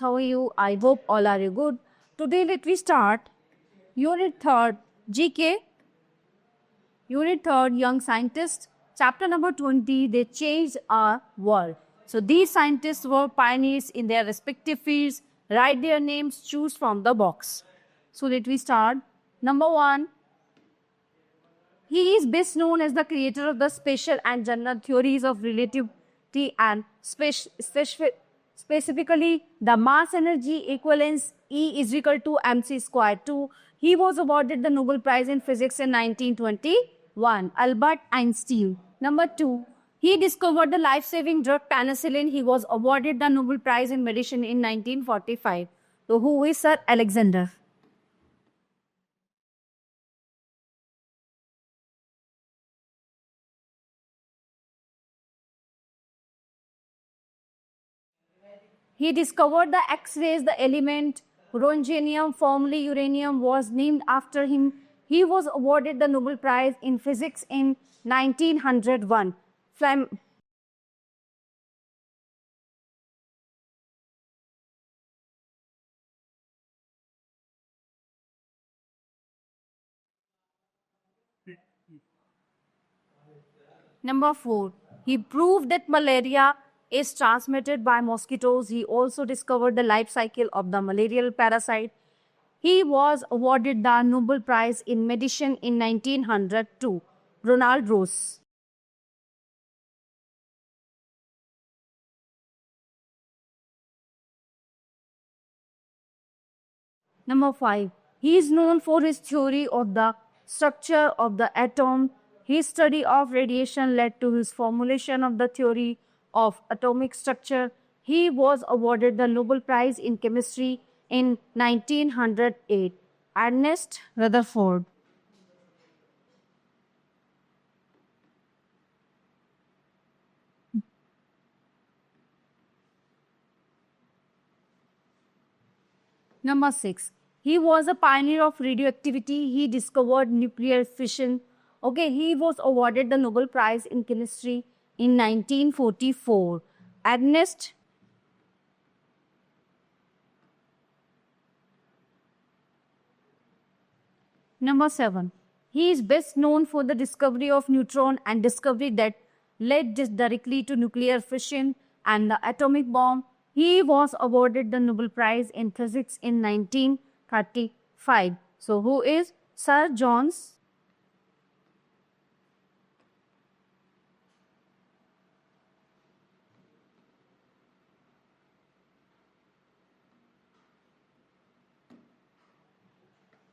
how are you? I hope all are you good. Today let we start Unit 3rd GK, Unit 3rd Young Scientist, chapter number 20, They Changed Our World. So these scientists were pioneers in their respective fields. Write their names, choose from the box. So let we start. Number 1, he is best known as the creator of the special and general theories of relativity and specifically the mass energy equivalence E is equal to mc square 2. He was awarded the Nobel Prize in Physics in 1921. Albert Einstein. Number 2, he discovered the life-saving drug penicillin. He was awarded the Nobel Prize in Medicine in 1945. So who is Sir Alexander? He discovered the X-rays, the element rhodium, formerly uranium, was named after him. He was awarded the Nobel Prize in Physics in 1901. Number 4, he proved that malaria is transmitted by mosquitoes. He also discovered the life cycle of the malarial parasite. He was awarded the Nobel Prize in Medicine in 1902. Ronald Ross. Number 5, he is known for his theory of the structure of the atom. His study of radiation led to his formulation of the theory of atomic structure. He was awarded the Nobel Prize in Chemistry in 1908. Ernest Rutherford. Number 6, he was a pioneer of radioactivity. He discovered nuclear fission. Okay, he was awarded the Nobel Prize in Chemistry in 1944. Ernest. Number 7, he is best known for the discovery of neutron and discovery that led directly to nuclear fission and the atomic bomb. He was awarded the Nobel Prize in Physics in 1935. So who is Sir John?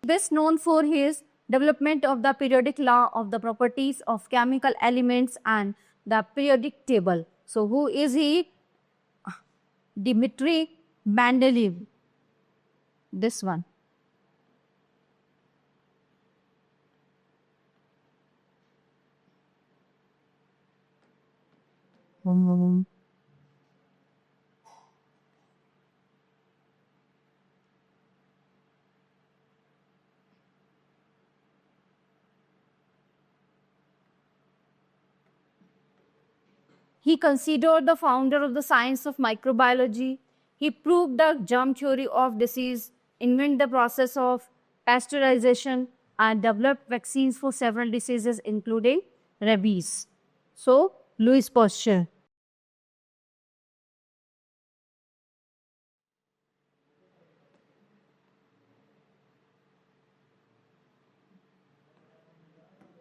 Best known for his development of the periodic law of the properties of chemical elements and the periodic table. So who is he? Dmitry Mendeleev. This one. He considered the founder of the science of microbiology. He proved the germ theory of disease, invented the process of pasteurization, and developed vaccines for several diseases, including rabies. So, Louis Pasteur.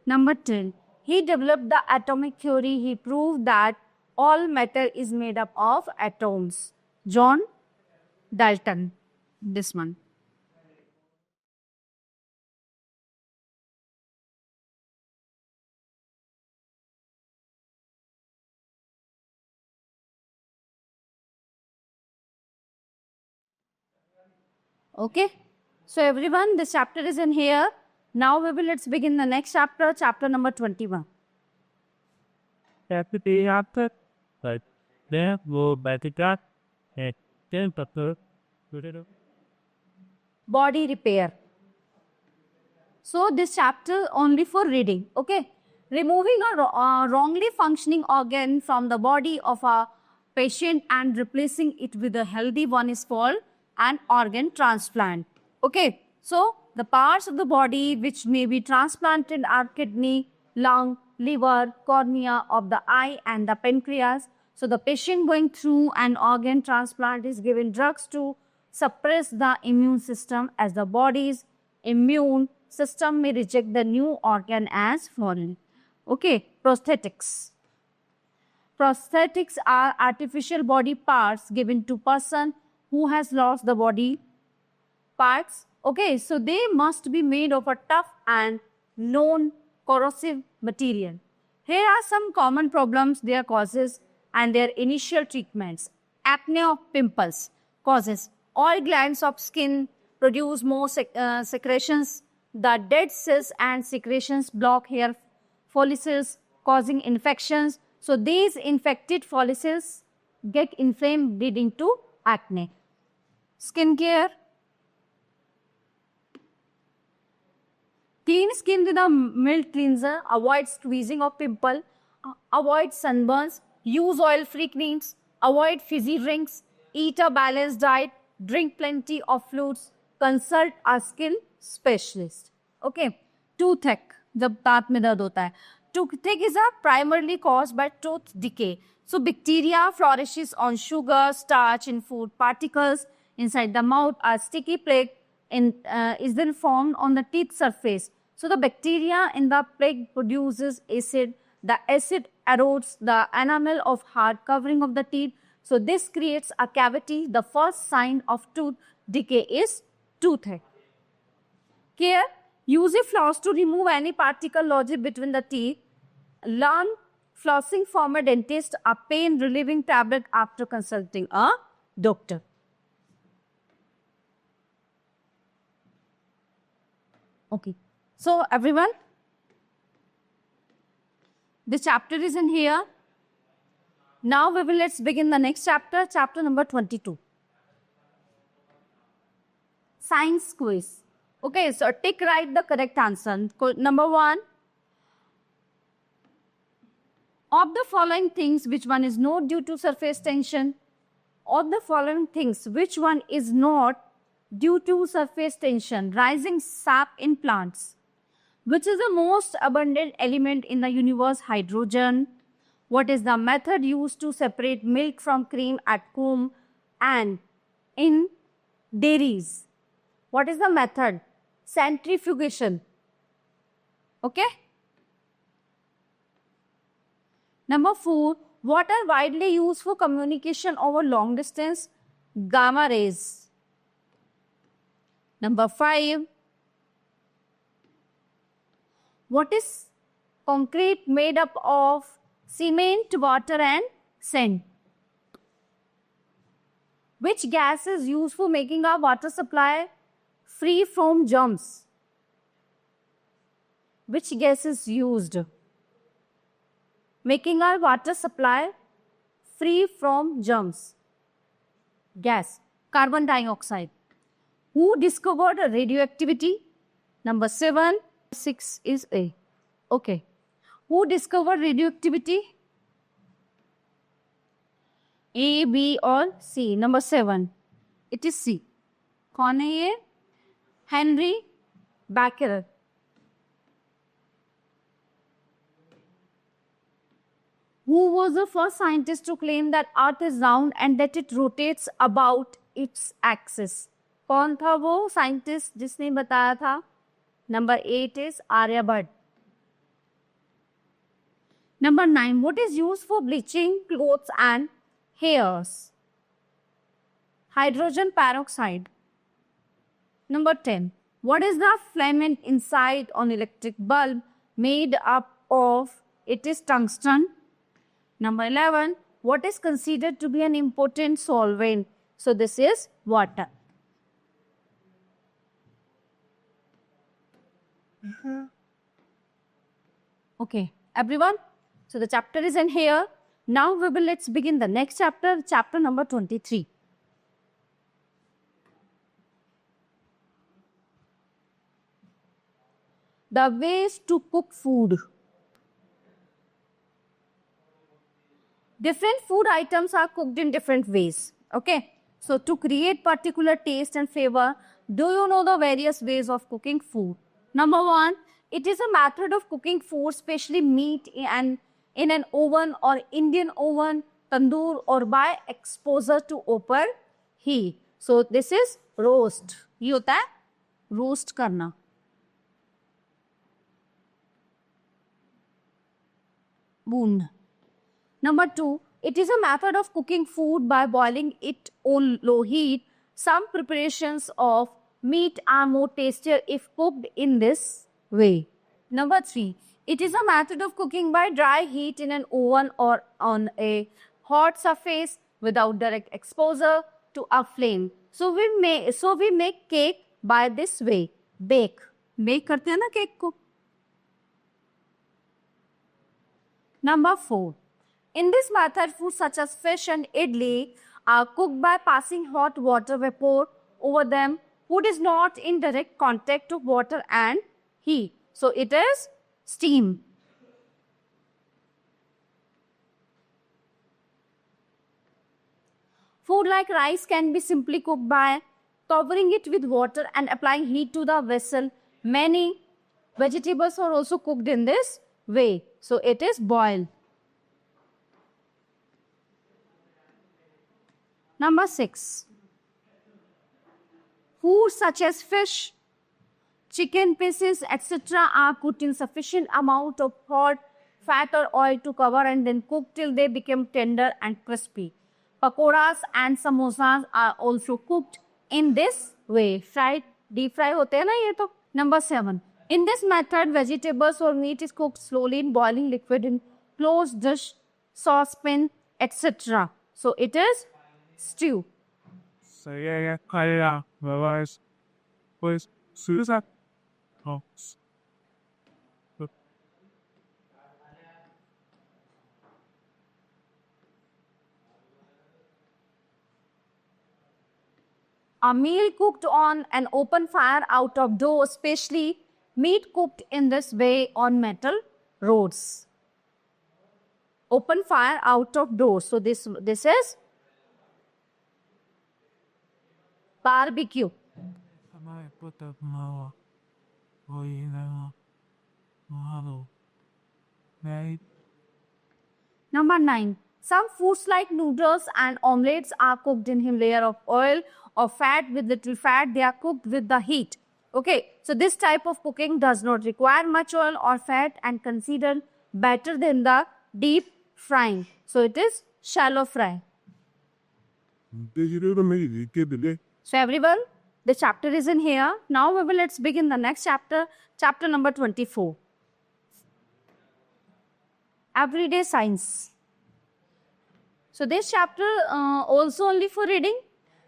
Number 10, he developed the atomic theory. He proved that all matter is made up of atoms. John Dalton. This one. Okay. So everyone, this chapter is in here. Now let's begin the next chapter, chapter number 21. Chapter day after, but there will be that and then Body repair. So this chapter only for reading. Okay. Removing a wrongly functioning organ from the body of a patient and replacing it with a healthy one is called an organ transplant. Okay, so the parts of the body which may be transplanted are kidney, lung, liver, cornea of the eye, and the pancreas. So the patient going through an organ transplant is given drugs to suppress the immune system, as the body's immune system may reject the new organ as foreign. Okay, prosthetics. Prosthetics are artificial body parts given to person who has lost the body parts. Okay, so they must be made of a tough and non-corrosive material. Here are some common problems, their causes and their initial treatments. Acne of pimples causes. Oil glands of skin produce more secretions. The dead cells and secretions block hair follicles, causing infections. So these infected follicles get inflamed, leading to acne. Skincare. Clean skin with a mild cleanser. Avoid squeezing of pimple. Avoid sunburns. Use oil-free creams. Avoid fizzy drinks. Eat a balanced diet. Drink plenty of fluids. Consult a skin specialist. Okay. Toothache. जब दांत में दर्द होता है. Toothache is primarily caused by tooth decay. So bacteria flourishes on sugar, starch, and food particles inside the mouth. A sticky plaque is then formed on the teeth surface. So the bacteria in the plaque produces acid. The acid erodes the enamel of hard covering of the teeth. So this creates a cavity. The first sign of tooth decay is toothache. Care. Use a floss to remove any particle lodged between the teeth. Learn flossing from a dentist, a pain relieving tablet after consulting a doctor. Okay. So everyone, the chapter is in here. Now let's begin the next chapter, chapter number 22. Science quiz. Okay, so tick right the correct answer. Number 1. Of the following things, which one is not due to surface tension? Of the following things, which one is not due to surface tension? Rising sap in plants. Which is the most abundant element in the universe? Hydrogen. What is the method used to separate milk from cream at home and in dairies? What is the method? Centrifugation. Okay. Number 4. What are widely used for communication over long distance? Gamma rays. Number 5. What is concrete made up of? Cement, water, and sand. Which gas is used for making our water supply free from germs? Which gas is used making our water supply free from germs? Gas. Carbon dioxide. Who discovered radioactivity? Number 7. 6 is A. Okay. Who discovered radioactivity? A, B or C? Number 7. It is C. कौन है ये? Henry Becquerel. Who was the first scientist to claim that Earth is round and that it rotates about its axis? कौन था वो scientist जिसने बताया था? Number 8 is Aryabhat. Number 9. What is used for bleaching clothes and hairs? Hydrogen peroxide. Number 10. What is the filament inside an electric bulb made up of? It is tungsten. Number 11. What is considered to be an important solvent? So this is water. Okay, everyone. So the chapter is in here. Now let's begin the next chapter, chapter number 23. The ways to cook food. Different food items are cooked in different ways. Okay. So to create particular taste and flavor, do you know the various ways of cooking food? Number one, it is a method of cooking food, especially meat in an oven or Indian oven, tandoor, or by exposure to open heat. So this is roast. ये होता है roast करना. Boon. Number two, it is a method of cooking food by boiling it on low heat. Some preparations of meat are more tastier if cooked in this way. Number three, it is a method of cooking by dry heat in an oven or on a hot surface without direct exposure to a flame. So we make cake by this way. Bake. Bake करते हैं ना cake को. Number four. In this method, foods such as fish and idli are cooked by passing hot water vapor over them. Food is not in direct contact with water and heat. So it is steam. Food like rice can be simply cooked by covering it with water and applying heat to the vessel. Many vegetables are also cooked in this way. So it is boiled. Number six. Foods such as fish, chicken pieces, etc. are cooked in sufficient amount of hot fat or oil to cover and then cooked till they become tender and crispy. Pakoras and samosas are also cooked in this way. Fried, deep fry होते हैं ना ये तो. Number seven. In this method, vegetables or meat is cooked slowly in boiling liquid in closed dish, saucepan, etc. So it is stew. Saya kaya bawas pues susah. Oh. A meal cooked on an open fire out of doors, especially meat cooked in this way on metal rods. Open fire out of doors. So this is barbecue. Number 9. Some foods like noodles and omelets are cooked in a layer of oil or fat with little fat. They are cooked with the heat. Okay, so this type of cooking does not require much oil or fat and considered better than the deep frying. So it is shallow fry. So everyone, the chapter is in here. Now let's begin the next chapter, chapter number 24. Everyday science. So this chapter also only for reading.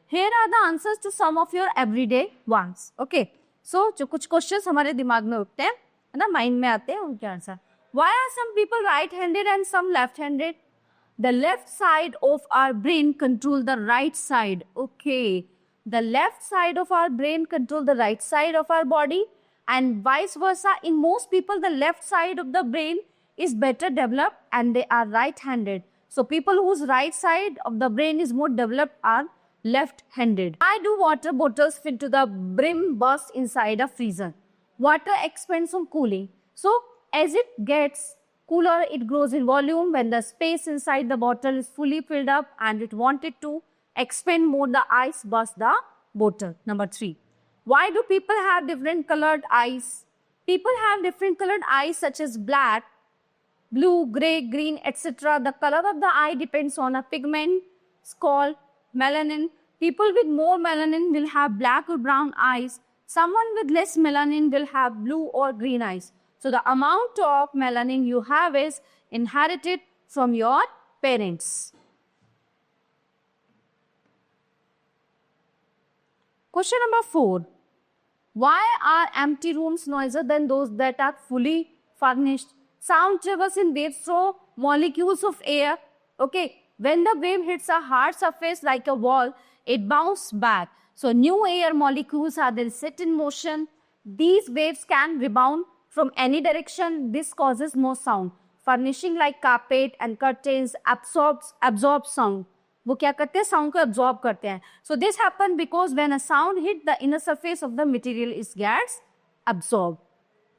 Here are the answers to some of your everyday ones. Okay. So जो कुछ questions हमारे दिमाग में उठते हैं, है ना, mind में आते हैं उनके answer. Why are some people right-handed and some left-handed? The left side of our brain control the right side. Okay. The left side of our brain control the right side of our body and vice versa. In most people, the left side of the brain is better developed and they are right-handed. So people whose right side of the brain is more developed are left-handed. Why do water bottles fit to the brim burst inside a freezer? Water expands on cooling. So as it gets cooler, it grows in volume. When the space inside the bottle is fully filled up and it wanted to expand more, the ice bursts the bottle. Number 3. Why do people have different colored eyes? People have different colored eyes such as black, blue, grey, green, etc. The color of the eye depends on a pigment called melanin. People with more melanin will have black or brown eyes. Someone with less melanin will have blue or green eyes. So the amount of melanin you have is inherited from your parents. Question number 4. Why are empty rooms noisier than those that are fully furnished? Sound travels in waves through molecules of air. Okay, when the wave hits a hard surface like a wall, it bounces back. So new air molecules are then set in motion. These waves can rebound from any direction. This causes more sound. furnishing like carpet and curtains absorb sound. वो क्या करते हैं? Sound को absorb करते हैं. So this happen because when a sound hit the inner surface of the material, it gets absorbed.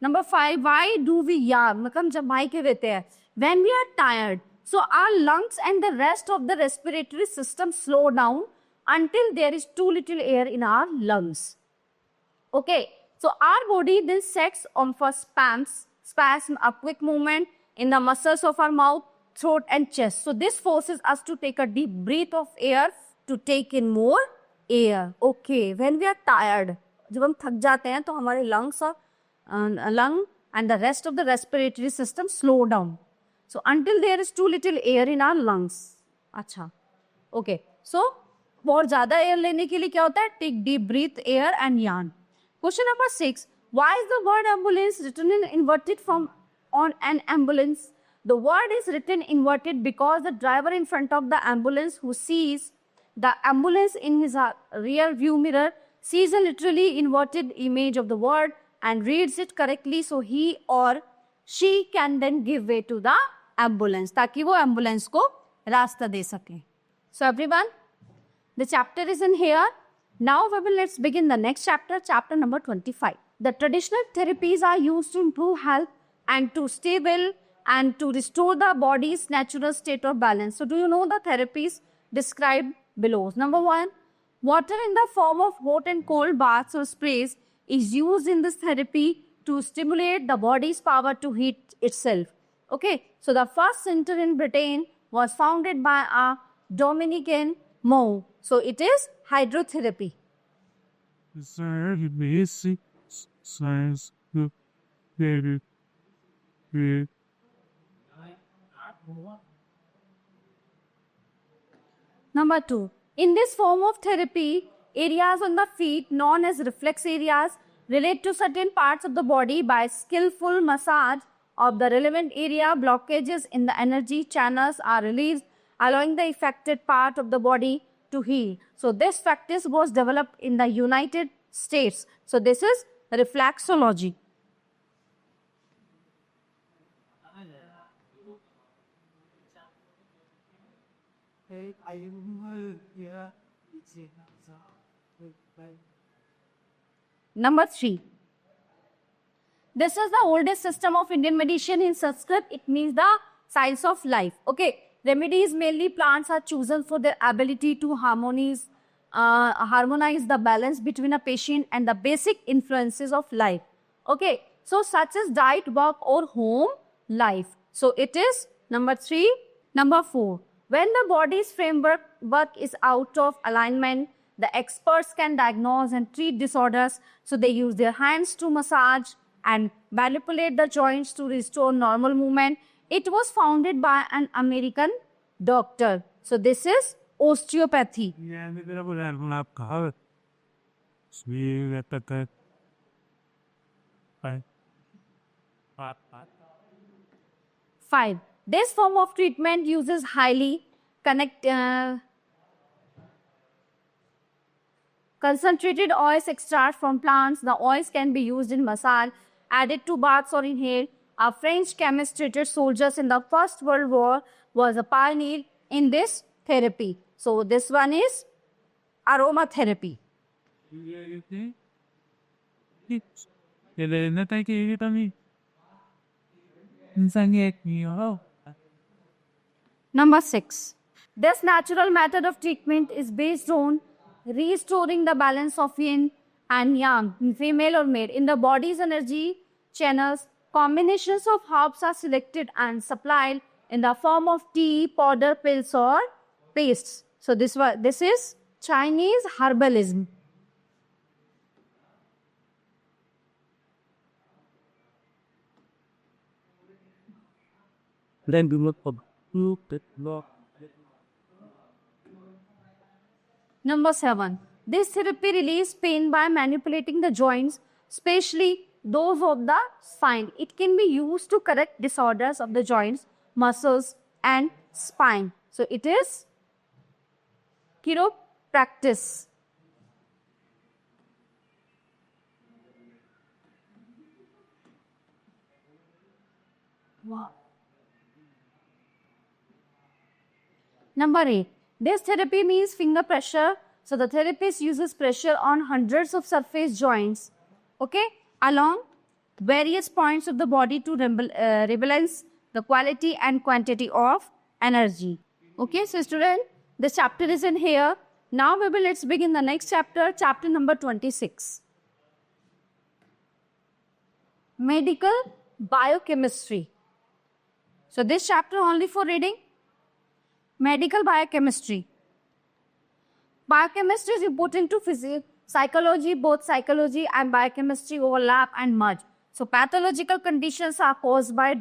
Number 5, why do we yawn? मतलब जब भाई के रहते हैं. When we are tired, so our lungs and the rest of the respiratory system slow down until there is too little air in our lungs. Okay, so our body then sets on for spasm, a quick movement in the muscles of our mouth, throat and chest. So this forces us to take a deep breath of air to take in more air. Okay, when we are tired, जब हम थक जाते हैं तो हमारे lungs and the rest of the respiratory system slow down. So until there is too little air in our lungs. अच्छा, okay. So और ज़्यादा air लेने के लिए क्या होता है? Take deep breath, air and yawn. Question number 6. Why is the word ambulance written in inverted form on an ambulance? The word is written inverted because the driver in front of the ambulance who sees the ambulance in his rear view mirror sees a literally inverted image of the word and reads it correctly, so he or she can then give way to the ambulance ताकि वो ambulance को रास्ता दे सके. So everyone, the chapter is in here. Now let's begin the next chapter, chapter number 25. The traditional therapies are used to improve health and to stable and to restore the body's natural state of balance. So do you know the therapies described below? Number 1, water in the form of hot and cold baths or sprays is used in this therapy to stimulate the body's power to heat itself. Okay, so the first center in Britain was founded by a Dominican monk. So it is hydrotherapy. Basic science. Number 2, in this form of therapy, areas on the feet known as reflex areas relate to certain parts of the body by skillful massage of the relevant area. Blockages in the energy channels are released, allowing the affected part of the body to heal. So this practice was developed in the United States. So this is reflexology. Number 3. This is the oldest system of Indian medicine in Sanskrit. It means the science of life. Okay. Remedies, mainly plants, are chosen for their ability to harmonize the balance between a patient and the basic influences of life. Okay. So such as diet, work or home life. So it is number 3. Number 4. When the body's framework is out of alignment, the experts can diagnose and treat disorders. So they use their hands to massage and manipulate the joints to restore normal movement. It was founded by an American doctor. So this is osteopathy. 5. This form of treatment uses highly concentrated oils extract from plants. The oils can be used in massage, added to baths or inhaled. A French chemist treated soldiers in the First World War, was a pioneer in this therapy. So this one is aromatherapy. Number 6. This natural method of treatment is based on restoring the balance of yin and yang, female or male, in the body's energy channels. Combinations of herbs are selected and supplied in the form of tea, powder, pills or pastes. So this is Chinese herbalism. Then we look for Number 7. This therapy relieves pain by manipulating the joints, especially those of the spine. It can be used to correct disorders of the joints, muscles, and spine. So it is chiropractic. Wow. Number 8. This therapy means finger pressure. So the therapist uses pressure on hundreds of surface joints, okay, along various points of the body to rebalance the quality and quantity of energy. Okay, so student, this chapter is in here. Now let's begin the next chapter, chapter number 26. Medical biochemistry. So this chapter only for reading. Medical biochemistry. Biochemistry is important to physics, psychology. Both psychology and biochemistry overlap and merge. So pathological conditions are caused by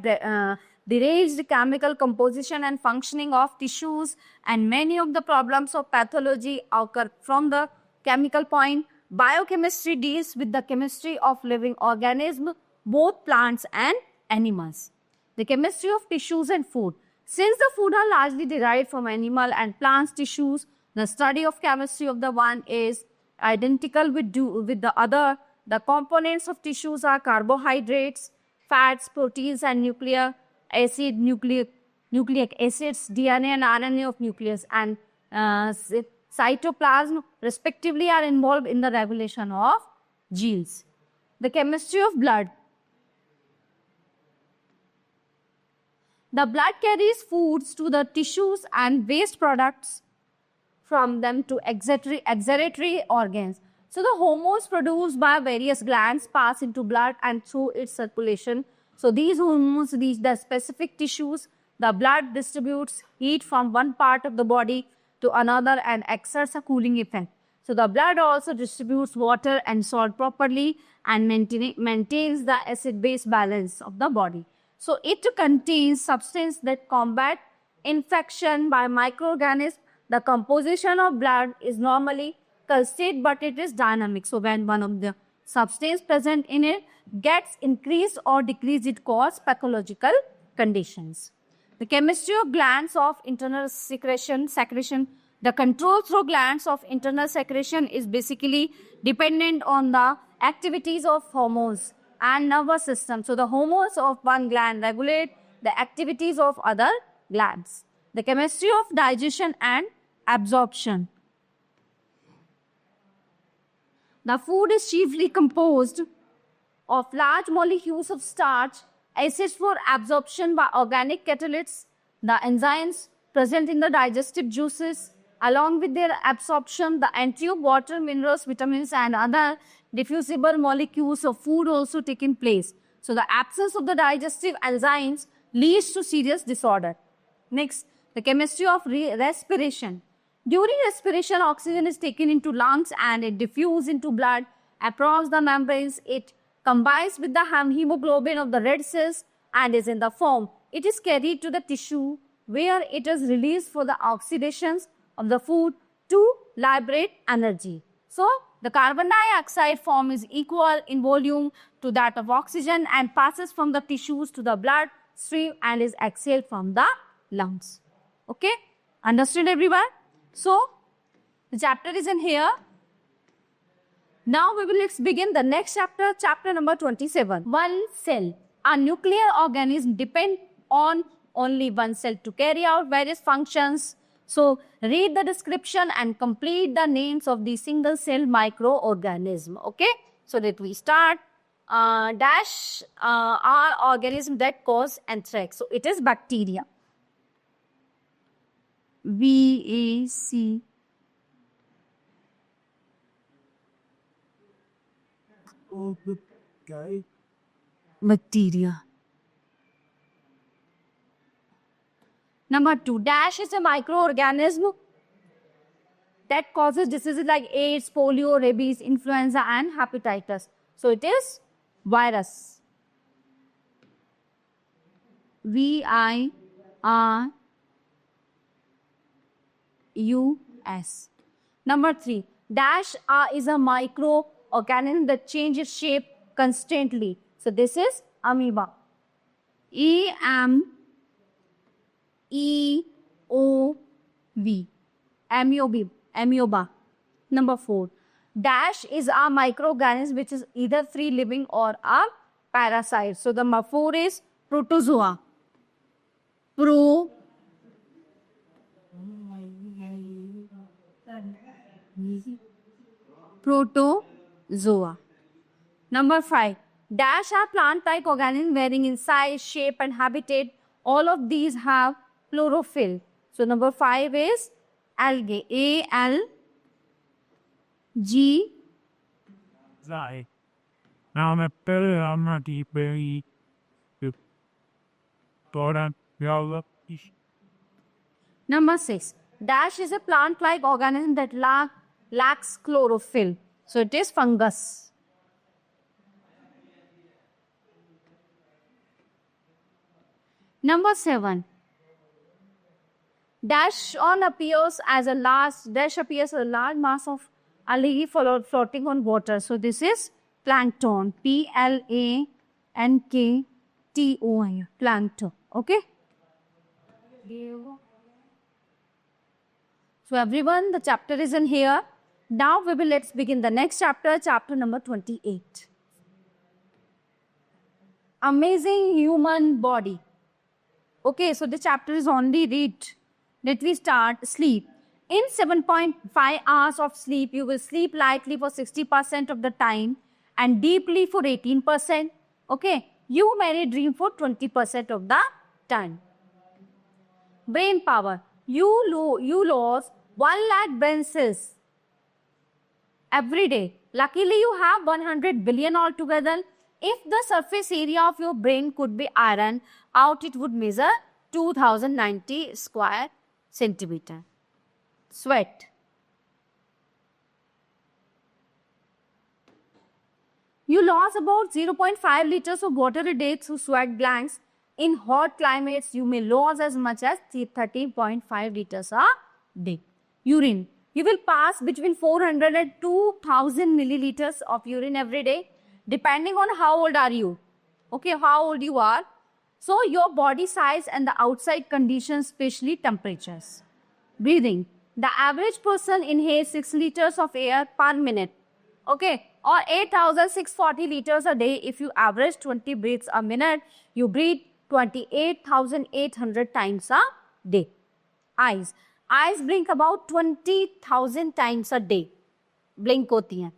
deranged chemical composition and functioning of tissues, and many of the problems of pathology occur from the chemical point. Biochemistry deals with the chemistry of living organisms, both plants and animals. The chemistry of tissues and food. Since the food are largely derived from animal and plant tissues, the study of chemistry of the one is identical with the other. The components of tissues are carbohydrates, fats, proteins, and nucleic acids, DNA and RNA of nucleus, and cytoplasm, respectively, are involved in the regulation of genes. The chemistry of blood. The blood carries foods to the tissues and waste products from them to excretory organs. So the hormones produced by various glands pass into blood and through its circulation. So these hormones reach the specific tissues. The blood distributes heat from one part of the body to another and exerts a cooling effect. So the blood also distributes water and salt properly and maintains the acid-base balance of the body. So it contains substances that combat infection by microorganisms. The composition of blood is normally constant, but it is dynamic. So when one of the substance present in it gets increased or decreased, it causes pathological conditions. The chemistry of glands of internal secretion. The control through glands of internal secretion is basically dependent on the activities of hormones and nervous system. So the hormones of one gland regulate the activities of other glands. The chemistry of digestion and absorption. The food is chiefly composed of large molecules of starch, acids for absorption by organic catalysts, the enzymes present in the digestive juices. Along with their absorption, the entry of water, minerals, vitamins, and other diffusible molecules of food also taking place. So the absence of the digestive enzymes leads to serious disorder. Next, the chemistry of respiration. During respiration, oxygen is taken into lungs and it diffuses into blood across the membranes. It combines with the hemoglobin of the red cells and is in the form. It is carried to the tissue where it is released for the oxidations of the food to liberate energy. So, the carbon dioxide form is equal in volume to that of oxygen and passes from the tissues to the blood stream and is exhaled from the lungs. Okay? Understood everyone? So, the chapter is in here. Now let's begin the next chapter, chapter number 27. One cell. A nuclear organism depends on only one cell to carry out various functions. So, read the description and complete the names of the single cell microorganism. Okay? So, let we start. Are organisms that cause anthrax. So, it is bacteria. VAC. Bacteria. Number 2, dash is a microorganism that causes diseases like AIDS, polio, rabies, influenza, and hepatitis. So it is virus. VIRUS. Number 3, dash is a microorganism that changes shape constantly. So this is amoeba. Amoeba. Number 4, dash is a microorganism which is either free living or a parasite. So the number 4 is protozoa. Protozoa. Number 5. Dash are plant-like organisms varying in size, shape and habitat. All of these have chlorophyll. So number 5 is algae. A-L-G. Right. Now I'm a very important develop. Number 6. Dash is a plant-like organism that lacks chlorophyll. So it is fungus. Number 7. Dash appears as a large mass of algae floating on water. So this is plankton. Plankton. Plankton. Okay. So everyone, the chapter is in here. Now let's begin the next chapter, chapter number 28. Amazing human body. Okay, so the chapter is only read. Let me start. Sleep. In 7.5 hours of sleep, you will sleep lightly for 60% of the time and deeply for 18%. Okay, you may dream for 20% of the time. Brain power. You lose 1 lakh brain cells every day. Luckily, you have 100 billion altogether. If the surface area of your brain could be ironed out, it would measure 2090 square centimeter. Sweat. You lose about 0.5 liters of water a day through sweat glands. In hot climates, you may lose as much as 13.5 liters a day. Urine. You will pass between 400 and 2000 milliliters of urine every day, depending on how old are you. Okay, how old you are. So your body size and the outside conditions, especially temperatures. Breathing. The average person inhales 6 liters of air per minute. Okay, or 8,640 liters a day. If you average 20 breaths a minute, you breathe 28,800 times a day. Eyes. Eyes blink about 20,000 times a day. Blink hoti hain.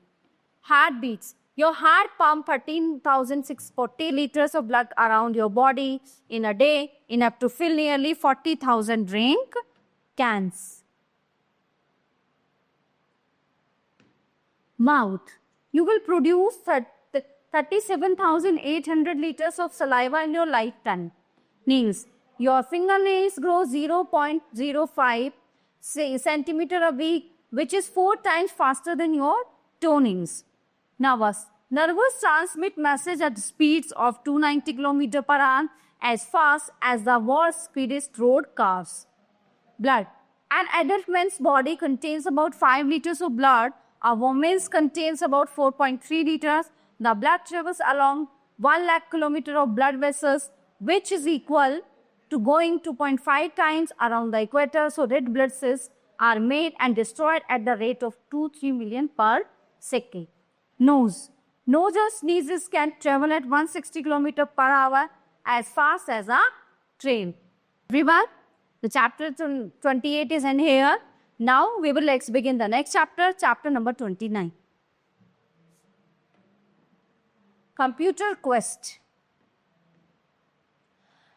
Heartbeats. Your heart pumps 13,640 liters of blood around your body in a day, enough to fill nearly 40,000 drink cans. Mouth. You will produce 37,800 liters of saliva in your lifetime. Nails. Your fingernails grow 0.05 centimeter a week, which is 4 times faster than your toenails. Nervous. Nerves transmit message at speeds of 290 km per hour as fast as the world's speediest road cars. Blood. An adult man's body contains about 5 liters of blood. A woman's contains about 4.3 liters. The blood travels along 1 lakh kilometer of blood vessels, which is equal to going 2.5 times around the equator. So red blood cells are made and destroyed at the rate of 2-3 million per second. Nose. Nose or sneezes can travel at 160 km per hour as fast as a train. Everyone, the chapter 28 is in here. Now let's begin the next chapter, chapter number 29. Computer quest.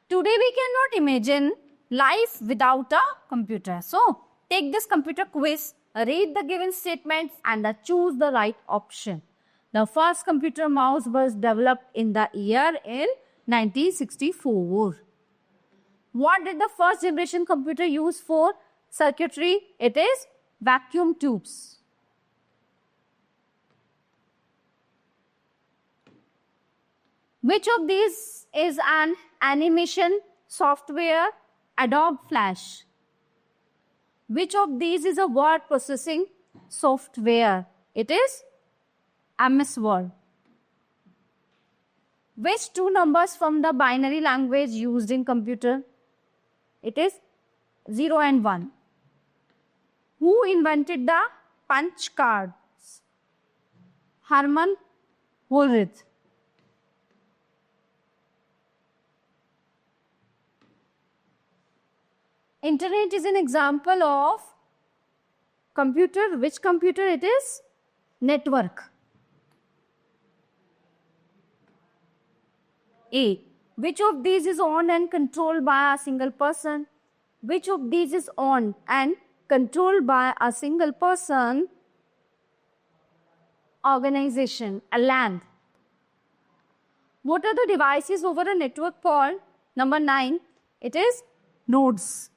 Today we cannot imagine life without a computer. So take this computer quiz, read the given statements and choose the right option. The first computer mouse was developed in the year 1964. What did the first generation computer use for circuitry? It is vacuum tubes. Which of these is an animation software? Adobe Flash. Which of these is a word processing software? It is MS Word. Which two numbers from the binary language used in computer? It is 0 and 1. Who invented the punch cards? Herman Hollerith. Internet is an example of computer. Which computer it is? Network. A. Which of these is owned and controlled by a single person? Which of these is owned and controlled by a single person? Organization, a LAN. What are the devices over a network called? Number 9, it is nodes.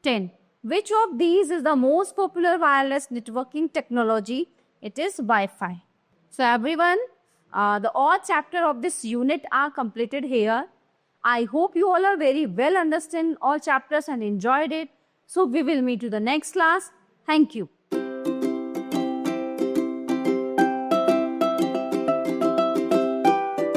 10. Which of these is the most popular wireless networking technology? It is Wi-Fi. So everyone, the all chapter of this unit are completed here. I hope you all are very well understand all chapters and enjoyed it. So we will meet to the next class. Thank you.